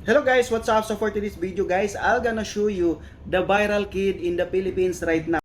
Hello guys, what's up? So for today's video guys, I'm gonna show you the viral kid in the Philippines right now.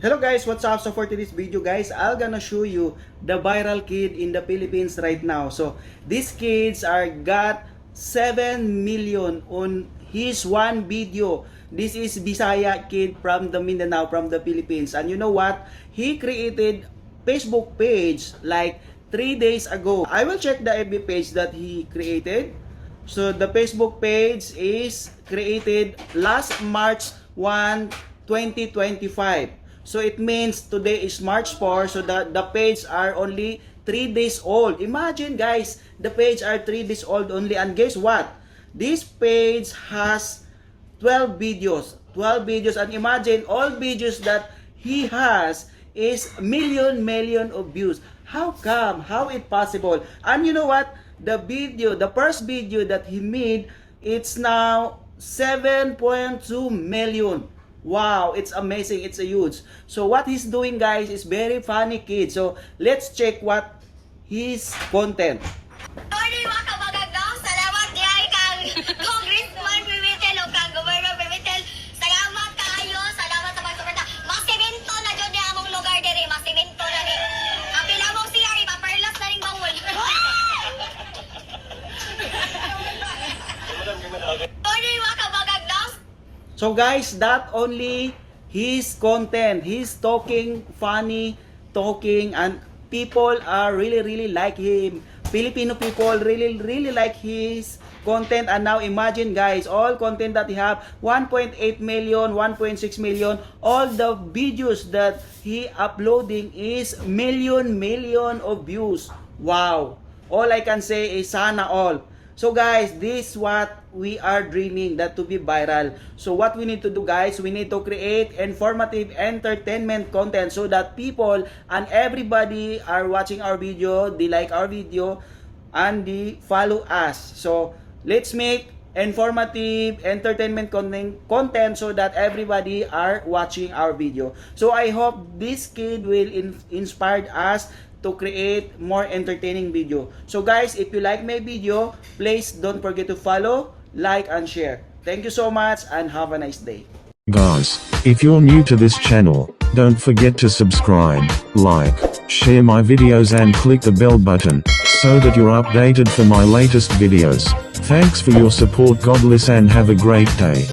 Hello guys, what's up? So for today's video guys, I'm gonna show you the viral kid in the Philippines right now. So these kids are got 7 million on his one video. This is Bisaya kid from the Mindanao, from the Philippines. And you know what? He created Facebook page like 3 days ago. I will check the FB page that he created. So the Facebook page is created last March 1, 2025. So it means today is March 4, so the page are only 3 days old. Imagine guys, the page are 3 days old only, and guess what? This page has 12 videos. 12 videos, and imagine all videos that he has is million of views. How come? How it possible? And you know what? The first video that he made, it's now 7.2 million. Wow, it's amazing. It's a huge. So what he's doing guys is very funny kid. So let's check what his content. Morning mga kabagagdaw. Salamat diay kang Congressman Pimentel o kang Governor Pimentel. Salamat kayo. Salamat sa pagsuporta. Masimento na dyan niya among lugar diri. Masimento na ni. Ang pilamong CR, ipaparlas na rin bawol. Morning mga kabagagdaw. So guys, that only his content. He's talking funny, talking, and people are really like him. Filipino people really like his content. And now imagine guys, all content that he have, 1.8 million, 1.6 million, all the videos that he uploading is million of views. Wow. All I can say is sana all. So guys, this is what we are dreaming, that to be viral. So what we need to do guys, we need to create informative entertainment content so that people and everybody are watching our video, they like our video, and they follow us. So let's make informative entertainment content so that everybody are watching our video. So I hope this kid will inspire us to create more entertaining video. So guys, if you like my video, please don't forget to follow, like, and share. Thank you so much and have a nice day. Guys, if you're new to this channel, don't forget to subscribe, like, share my videos and click the bell button, so that you're updated for my latest videos. Thanks for your support. God bless and have a great day.